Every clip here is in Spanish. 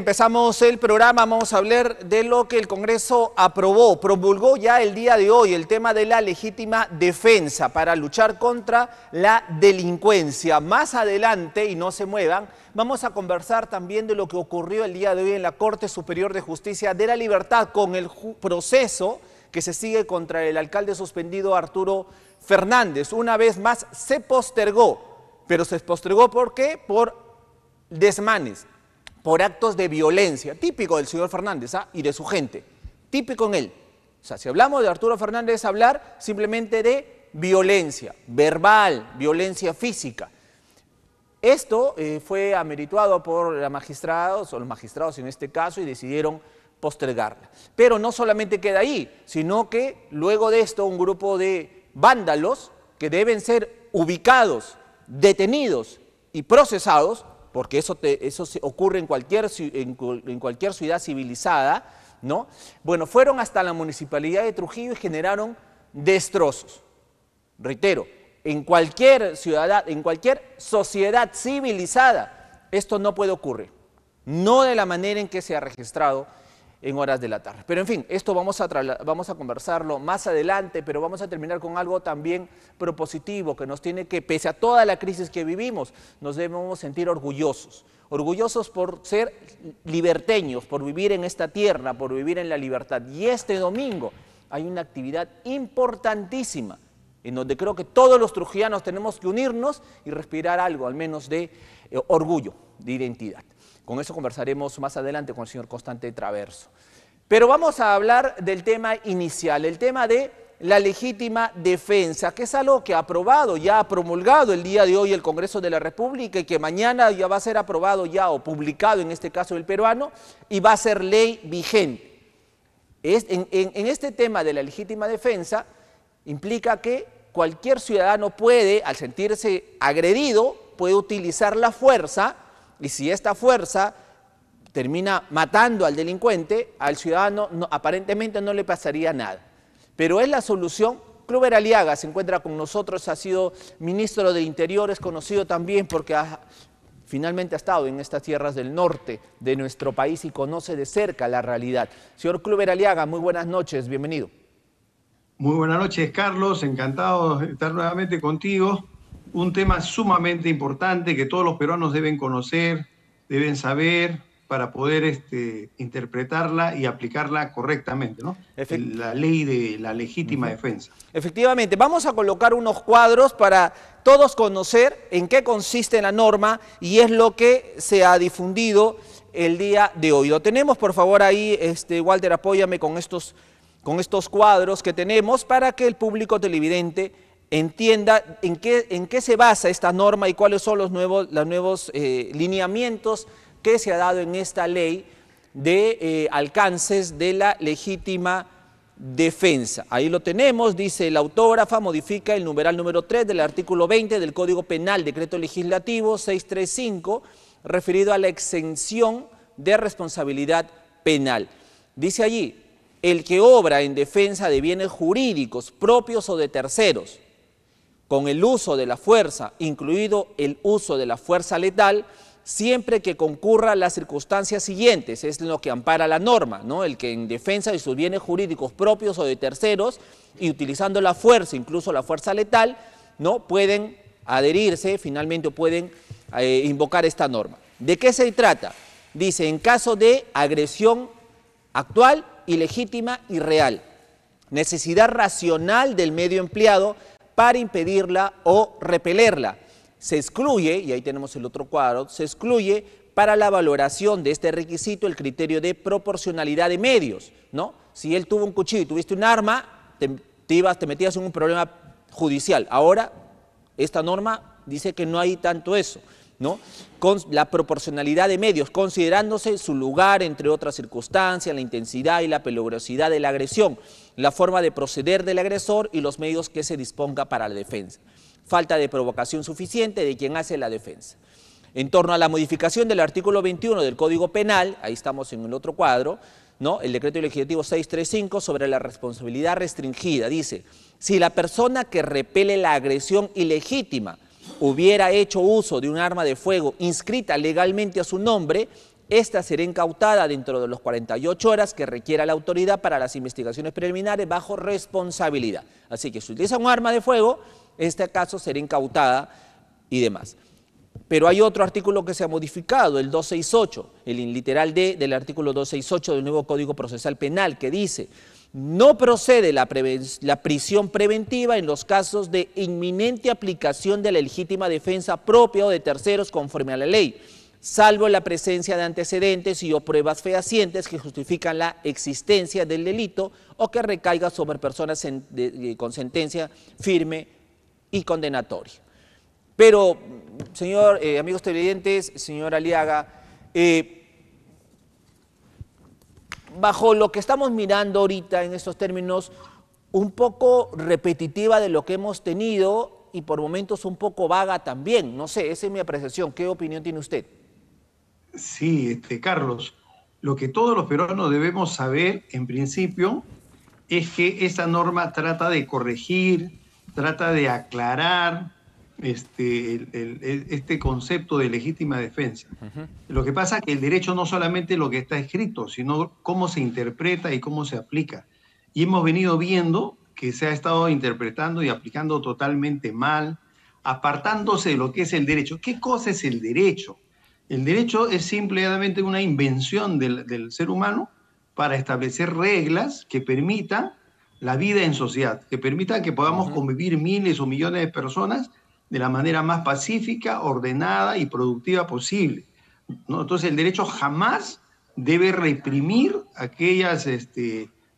empezamos el programa, vamos a hablar de lo que el Congreso promulgó ya el día de hoy, el tema de la legítima defensa para luchar contra la delincuencia. Más adelante, y no se muevan, vamos a conversar también de lo que ocurrió el día de hoy en la Corte Superior de Justicia de la Libertad con el proceso que se sigue contra el alcalde suspendido Arturo Fernández. Una vez más se postergó, pero se postergó ¿por qué? Por desmanes, por actos de violencia, típico del señor Fernández y de su gente, típico en él. O sea, si hablamos de Arturo Fernández, hablar simplemente de violencia verbal, violencia física. Esto fue amerituado por los magistrados en este caso, y decidieron postergarla. Pero no solamente queda ahí, sino que luego de esto un grupo de vándalos que deben ser ubicados, detenidos y procesados, porque eso ocurre en cualquier ciudad civilizada, ¿no? Bueno, fueron hasta la municipalidad de Trujillo y generaron destrozos. Reitero, en cualquier sociedad civilizada esto no puede ocurrir, no de la manera en que se ha registrado en horas de la tarde. Pero en fin, esto vamos a conversarlo más adelante, pero vamos a terminar con algo también propositivo que nos tiene que, pese a toda la crisis que vivimos, nos debemos sentir orgullosos. Orgullosos por ser liberteños, por vivir en esta tierra, por vivir en la libertad. Y este domingo hay una actividad importantísima en donde creo que todos los trujillanos tenemos que unirnos y respirar algo, al menos de orgullo, de identidad. Con eso conversaremos más adelante con el señor Constante Traverso. Pero vamos a hablar del tema inicial, el tema de la legítima defensa, que es algo que ha aprobado, ya ha promulgado el día de hoy el Congreso de la República y que mañana ya va a ser aprobado ya o publicado, en este caso el peruano, y va a ser ley vigente. En este tema de la legítima defensa implica que cualquier ciudadano puede, al sentirse agredido, puede utilizar la fuerza. Y si esta fuerza termina matando al delincuente, al ciudadano aparentemente no le pasaría nada. Pero es la solución. Kluber Aliaga se encuentra con nosotros, ha sido ministro de Interior, es conocido también porque finalmente ha estado en estas tierras del norte de nuestro país y conoce de cerca la realidad. Señor Kluber Aliaga, muy buenas noches, bienvenido. Muy buenas noches, Carlos, encantado de estar nuevamente contigo. Un tema sumamente importante que todos los peruanos deben conocer, deben saber para poder interpretarla y aplicarla correctamente, ¿no? La ley de la legítima defensa. Efectivamente, vamos a colocar unos cuadros para todos conocer en qué consiste la norma y es lo que se ha difundido el día de hoy. Lo tenemos, por favor, ahí, Walter, apóyame con estos cuadros que tenemos para que el público televidente entienda en qué se basa esta norma y cuáles son los nuevos lineamientos que se ha dado en esta ley de alcances de la legítima defensa. Ahí lo tenemos, dice la autógrafa, modifica el numeral número 3 del artículo 20 del Código Penal, Decreto Legislativo 635, referido a la exención de responsabilidad penal. Dice allí, el que obra en defensa de bienes jurídicos propios o de terceros, con el uso de la fuerza, incluido el uso de la fuerza letal, siempre que concurra las circunstancias siguientes, es lo que ampara la norma, ¿no? El que en defensa de sus bienes jurídicos propios o de terceros, y utilizando la fuerza, incluso la fuerza letal, ¿no? Pueden adherirse, finalmente pueden invocar esta norma. ¿De qué se trata? Dice, en caso de agresión actual, ilegítima y real, necesidad racional del medio empleado para impedirla o repelerla. Se excluye, y ahí tenemos el otro cuadro, se excluye para la valoración de este requisito el criterio de proporcionalidad de medios, ¿no? Si él tuvo un cuchillo y tuviste un arma, te metías en un problema judicial. Ahora, esta norma dice que no hay tanto eso, ¿no? Con la proporcionalidad de medios, considerándose su lugar, entre otras circunstancias, la intensidad y la peligrosidad de la agresión, la forma de proceder del agresor y los medios que se disponga para la defensa. Falta de provocación suficiente de quien hace la defensa. En torno a la modificación del artículo 21 del Código Penal, ahí estamos en el otro cuadro, ¿no? El Decreto Legislativo 635 sobre la responsabilidad restringida, dice, si la persona que repele la agresión ilegítima hubiera hecho uso de un arma de fuego inscrita legalmente a su nombre, Esta será incautada dentro de los 48 horas que requiera la autoridad para las investigaciones preliminares bajo responsabilidad. Así que si utiliza un arma de fuego, este caso será incautada y demás. Pero hay otro artículo que se ha modificado, el 268, el literal D del artículo 268 del nuevo Código Procesal Penal, que dice: no procede la prisión preventiva en los casos de inminente aplicación de la legítima defensa propia o de terceros conforme a la ley, salvo la presencia de antecedentes y o pruebas fehacientes que justifican la existencia del delito o que recaiga sobre personas con sentencia firme y condenatoria. Pero, amigos televidentes, señor Aliaga, bajo lo que estamos mirando ahorita en estos términos, un poco repetitiva de lo que hemos tenido y por momentos un poco vaga también. No sé, esa es mi apreciación. ¿Qué opinión tiene usted? Sí, Carlos, lo que todos los peruanos debemos saber, en principio, es que esta norma trata de corregir, trata de aclarar este concepto de legítima defensa. Lo que pasa es que el derecho no solamente es lo que está escrito, sino cómo se interpreta y cómo se aplica. Y hemos venido viendo que se ha estado interpretando y aplicando totalmente mal, apartándose de lo que es el derecho. ¿Qué cosa es el derecho? El derecho es simplemente una invención del ser humano para establecer reglas que permitan la vida en sociedad, que permitan que podamos convivir miles o millones de personas de la manera más pacífica, ordenada y productiva posible, ¿no? Entonces el derecho jamás debe reprimir aquellas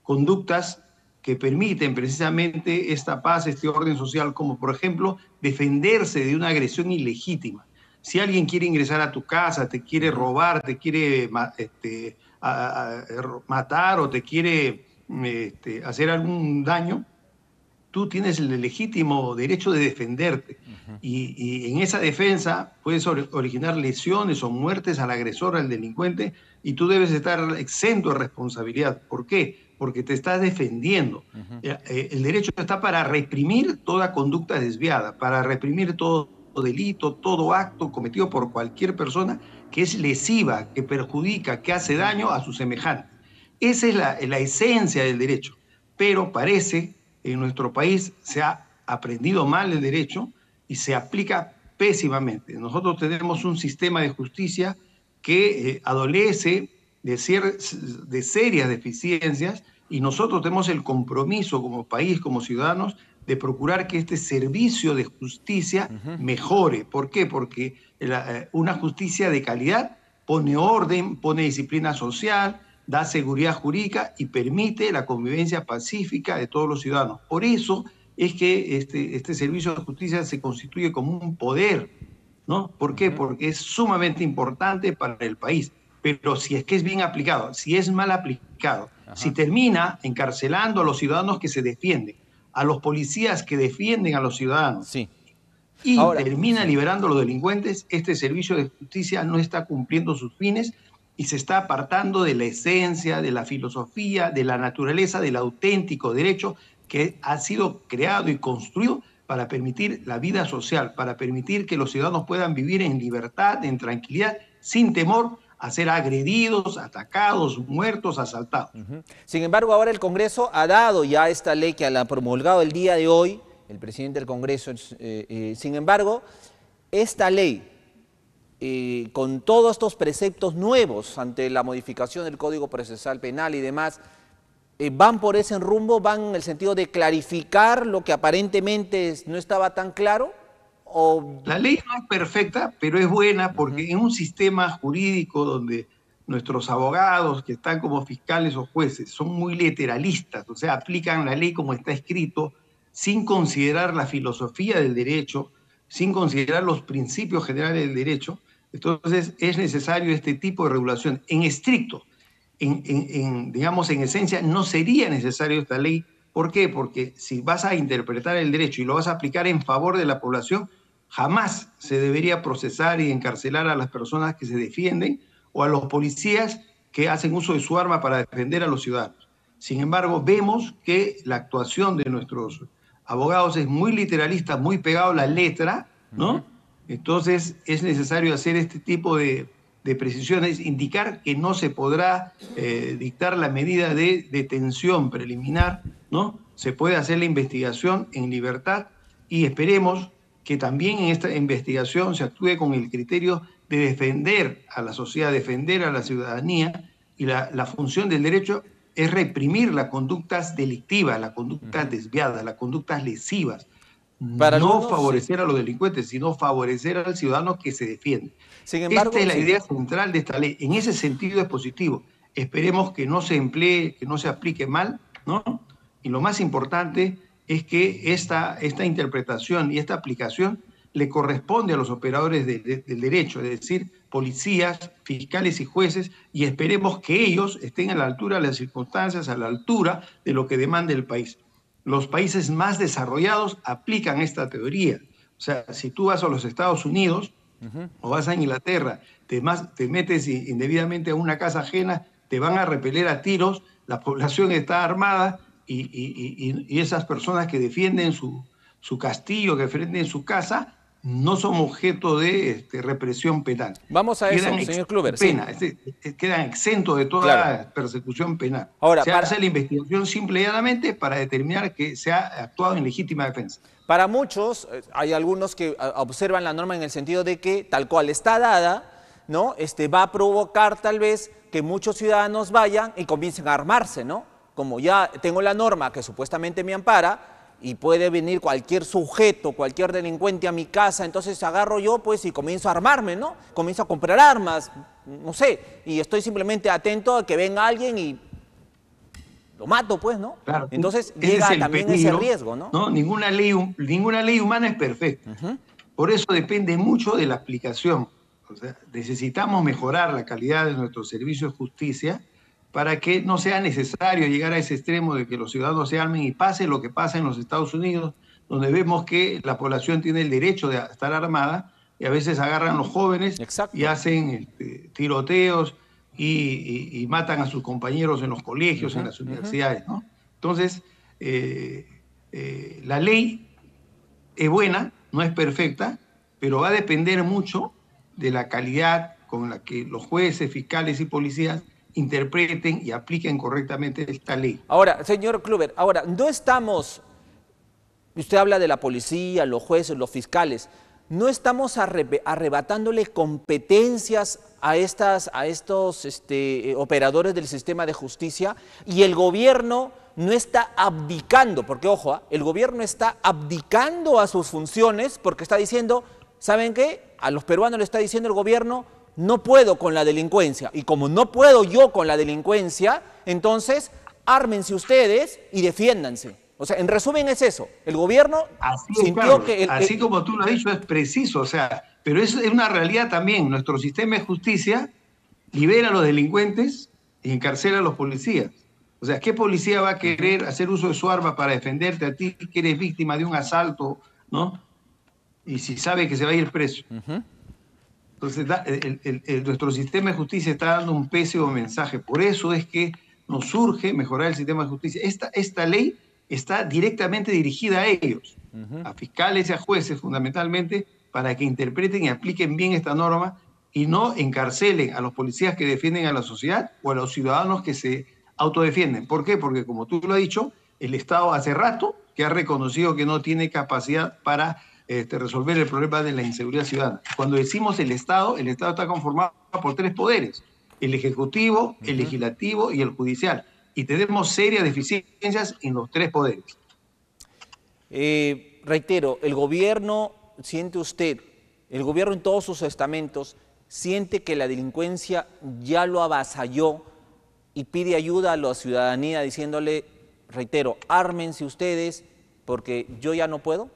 conductas que permiten precisamente esta paz, este orden social, como por ejemplo defenderse de una agresión ilegítima. Si alguien quiere ingresar a tu casa, te quiere robar, te quiere matar o te quiere hacer algún daño, tú tienes el legítimo derecho de defenderte. Y en esa defensa puedes originar lesiones o muertes al agresor, al delincuente, y tú debes estar exento de responsabilidad. ¿Por qué? Porque te estás defendiendo. El derecho está para reprimir toda conducta desviada, para reprimir todo delito, todo acto cometido por cualquier persona que es lesiva, que perjudica, que hace daño a su semejante. Esa es la esencia del derecho. Pero parece en nuestro país se ha aprendido mal el derecho y se aplica pésimamente. Nosotros tenemos un sistema de justicia que adolece de serias deficiencias y nosotros tenemos el compromiso como país, como ciudadanos, de procurar que este servicio de justicia mejore. ¿Por qué? Porque una justicia de calidad pone orden, pone disciplina social, da seguridad jurídica y permite la convivencia pacífica de todos los ciudadanos. Por eso es que este servicio de justicia se constituye como un poder, ¿no? ¿Por qué? Porque es sumamente importante para el país. Pero si es que es bien aplicado, si es mal aplicado, si termina encarcelando a los ciudadanos que se defienden, a los policías que defienden a los ciudadanos, Sí. y Ahora, termina liberando a los delincuentes, este servicio de justicia no está cumpliendo sus fines y se está apartando de la esencia, de la filosofía, de la naturaleza, del auténtico derecho que ha sido creado y construido para permitir la vida social, para permitir que los ciudadanos puedan vivir en libertad, en tranquilidad, sin temor a ser agredidos, atacados, muertos, asaltados. Sin embargo, ahora el Congreso ha dado ya esta ley que la ha promulgado el día de hoy, el presidente del Congreso. Sin embargo, esta ley, con todos estos preceptos nuevos ante la modificación del Código Procesal Penal y demás, ¿van por ese rumbo? ¿Van en el sentido de clarificar lo que aparentemente no estaba tan claro? La ley no es perfecta, pero es buena porque en un sistema jurídico donde nuestros abogados que están como fiscales o jueces son muy literalistas, o sea, aplican la ley como está escrito, sin considerar la filosofía del derecho, sin considerar los principios generales del derecho, entonces es necesario este tipo de regulación. En estricto, digamos, en esencia, no sería necesario esta ley. ¿Por qué? Porque si vas a interpretar el derecho y lo vas a aplicar en favor de la población, jamás se debería procesar y encarcelar a las personas que se defienden o a los policías que hacen uso de su arma para defender a los ciudadanos. Sin embargo, vemos que la actuación de nuestros abogados es muy literalista, muy pegado a la letra, ¿no? Entonces es necesario hacer este tipo de de precisión es indicar que no se podrá dictar la medida de detención preliminar, ¿no? Se puede hacer la investigación en libertad y esperemos que también en esta investigación se actúe con el criterio de defender a la sociedad, defender a la ciudadanía, y la función del derecho es reprimir las conductas delictivas, las conductas desviadas, las conductas lesivas. Para No algunos, sí. favorecer a los delincuentes, sino favorecer al ciudadano que se defiende. Sin Esta embargo, es la sí. idea central de esta ley. En ese sentido es positivo. Esperemos que no se emplee, que no se aplique mal, ¿no? Y lo más importante es que esta interpretación y esta aplicación le corresponde a los operadores del derecho, es decir, policías, fiscales y jueces, y esperemos que ellos estén a la altura de las circunstancias, a la altura de lo que demanda el país. Los países más desarrollados aplican esta teoría. O sea, si tú vas a los Estados Unidos o vas a Inglaterra, te metes indebidamente a una casa ajena, te van a repeler a tiros, la población está armada y esas personas que defienden su castillo, que defienden su casa, no son objeto de represión penal. Vamos a eso, señor Kluber, sí. Quedan exentos de Claro. toda persecución penal. Ahora, Se hace la investigación simple y llanamente para determinar que se ha actuado en legítima defensa. Para muchos, hay algunos que observan la norma en el sentido de que, tal cual está dada, ¿no? Va a provocar tal vez que muchos ciudadanos vayan y comiencen a armarse, ¿no? Como ya tengo la norma que supuestamente me ampara y puede venir cualquier sujeto, cualquier delincuente a mi casa, entonces agarro yo pues y comienzo a armarme, ¿no? Comienzo a comprar armas, no sé, y estoy simplemente atento a que venga alguien y lo mato, pues, ¿no? Claro, entonces llega también peligro, ese riesgo, ¿no? Ninguna ley humana es perfecta. Por eso depende mucho de la aplicación. O sea, necesitamos mejorar la calidad de nuestro servicio de justicia para que no sea necesario llegar a ese extremo de que los ciudadanos se armen y pase lo que pasa en los Estados Unidos, donde vemos que la población tiene el derecho de estar armada y a veces agarran los jóvenes y hacen tiroteos y matan a sus compañeros en los colegios, en las universidades, ¿no? Entonces, la ley es buena, no es perfecta, pero va a depender mucho de la calidad con la que los jueces, fiscales y policías interpreten y apliquen correctamente esta ley. Ahora, señor Kluber, no estamos, usted habla de la policía, los jueces, los fiscales, no estamos arrebatándole competencias a estos operadores del sistema de justicia, y el gobierno no está abdicando, porque ojo, el gobierno está abdicando a sus funciones porque está diciendo, ¿saben qué? A los peruanos le está diciendo el gobierno, no puedo con la delincuencia, y como no puedo yo con la delincuencia, entonces ármense ustedes y defiéndanse. O sea, en resumen es eso, el gobierno sintió que... Así como tú lo has dicho, es preciso, o sea, pero es una realidad también. Nuestro sistema de justicia libera a los delincuentes y encarcela a los policías. O sea, ¿qué policía va a querer hacer uso de su arma para defenderte a ti que eres víctima de un asalto, ¿no? Y si sabe que se va a ir preso. Entonces, nuestro sistema de justicia está dando un pésimo mensaje. Por eso es que nos urge mejorar el sistema de justicia. Esta ley está directamente dirigida a ellos, a fiscales y a jueces fundamentalmente, para que interpreten y apliquen bien esta norma y no encarcelen a los policías que defienden a la sociedad o a los ciudadanos que se autodefienden. ¿Por qué? Porque, como tú lo has dicho, el Estado hace rato que ha reconocido que no tiene capacidad para resolver el problema de la inseguridad ciudadana. Cuando decimos el Estado está conformado por tres poderes: el Ejecutivo, el Legislativo y el Judicial. Y tenemos serias deficiencias en los tres poderes. Reitero, el gobierno, siente usted, el gobierno en todos sus estamentos, siente que la delincuencia ya lo avasalló y pide ayuda a la ciudadanía diciéndole, reitero, ármense ustedes porque yo ya no puedo.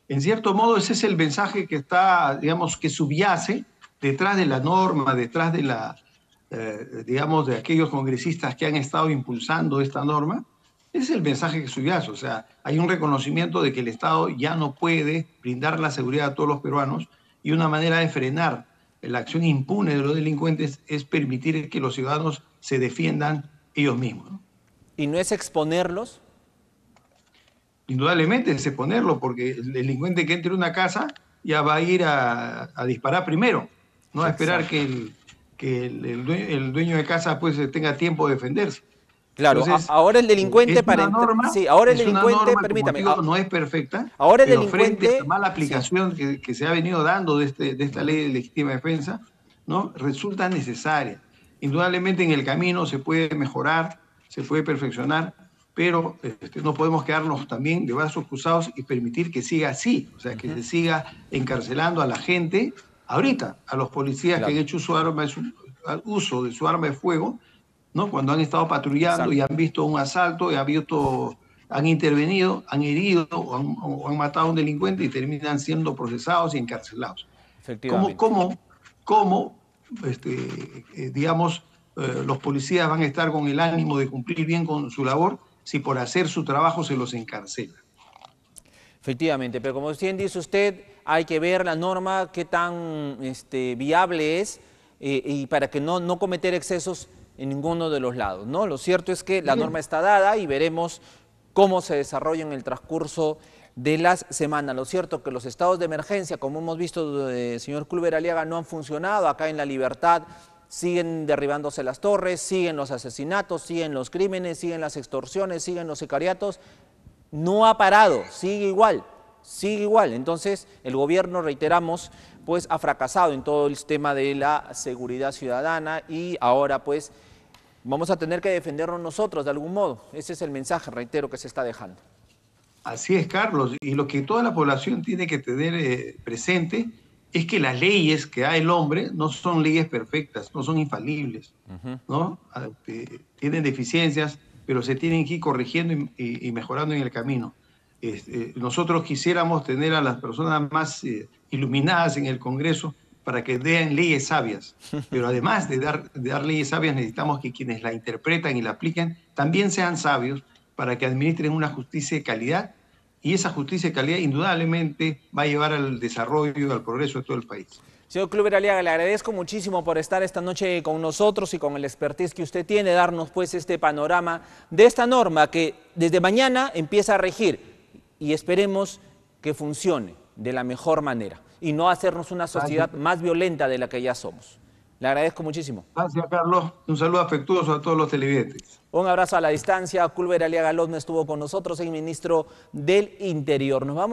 En cierto modo, ese es el mensaje que está, digamos, que subyace detrás de la norma, detrás de digamos, de aquellos congresistas que han estado impulsando esta norma. Ese es el mensaje que subyace. O sea, hay un reconocimiento de que el Estado ya no puede brindar la seguridad a todos los peruanos, y una manera de frenar la acción impune de los delincuentes es permitir que los ciudadanos se defiendan ellos mismos, ¿no? ¿Y no es exponerlos? Indudablemente es exponerlo, porque el delincuente que entre a una casa ya va a ir a disparar primero. no a esperar Exacto. el dueño de casa pues tenga tiempo de defenderse. Claro, Entonces, ahora el delincuente sí, ahora el es una delincuente, norma, como te permítame, digo, no es perfecta, ahora el pero frente a la delincuente, mala sí. aplicación que se ha venido dando de esta Ujú. ley de legítima defensa, ¿no? Resulta necesaria. Indudablemente en el camino se puede mejorar, se puede perfeccionar, pero no podemos quedarnos también de brazos cruzados y permitir que siga así, o sea, que Ujú. se siga encarcelando a la gente ahorita, a los policías que han Claro, hecho uso de su arma de fuego, ¿no? Cuando han estado patrullando y exacto, han visto un asalto, han intervenido, han herido o han matado a un delincuente y terminan siendo procesados y encarcelados. ¿Cómo, efectivamente. cómo, cómo digamos, los policías van a estar con el ánimo de cumplir bien con su labor si por hacer su trabajo se los encarcela? Efectivamente, pero como bien dice usted, hay que ver la norma, qué tan viable es y para que no cometer excesos en ninguno de los lados, ¿no? Lo cierto es que la norma Bien, está dada y veremos cómo se desarrolla en el transcurso de las semanas. Lo cierto es que los estados de emergencia, como hemos visto, señor Culver Aliaga, no han funcionado. Acá en La Libertad siguen derribándose las torres, siguen los asesinatos, siguen los crímenes, siguen las extorsiones, siguen los sicariatos. No ha parado, sigue igual, sigue igual. Entonces, el gobierno, reiteramos, pues ha fracasado en todo el tema de la seguridad ciudadana y ahora pues vamos a tener que defendernos nosotros de algún modo. Ese es el mensaje, reitero, que se está dejando. así es, Carlos. Y lo que toda la población tiene que tener presente es que las leyes que da el hombre no son leyes perfectas, no son infalibles, Ujú. ¿no? Tienen deficiencias, pero se tienen que ir corrigiendo y mejorando en el camino. Nosotros quisiéramos tener a las personas más iluminadas en el Congreso para que den leyes sabias, pero además de dar leyes sabias necesitamos que quienes la interpretan y la apliquen también sean sabios para que administren una justicia de calidad, y esa justicia de calidad indudablemente va a llevar al desarrollo y al progreso de todo el país. Señor Culver Aliaga, le agradezco muchísimo por estar esta noche con nosotros y con el expertise que usted tiene, darnos pues este panorama de esta norma que desde mañana empieza a regir y esperemos que funcione de la mejor manera y no hacernos una Gracias, sociedad más violenta de la que ya somos. Le agradezco muchísimo. gracias Carlos. Un saludo afectuoso a todos los televidentes. Un abrazo a la distancia. Culver Aliaga López estuvo con nosotros, el ministro del Interior. Nos vamos.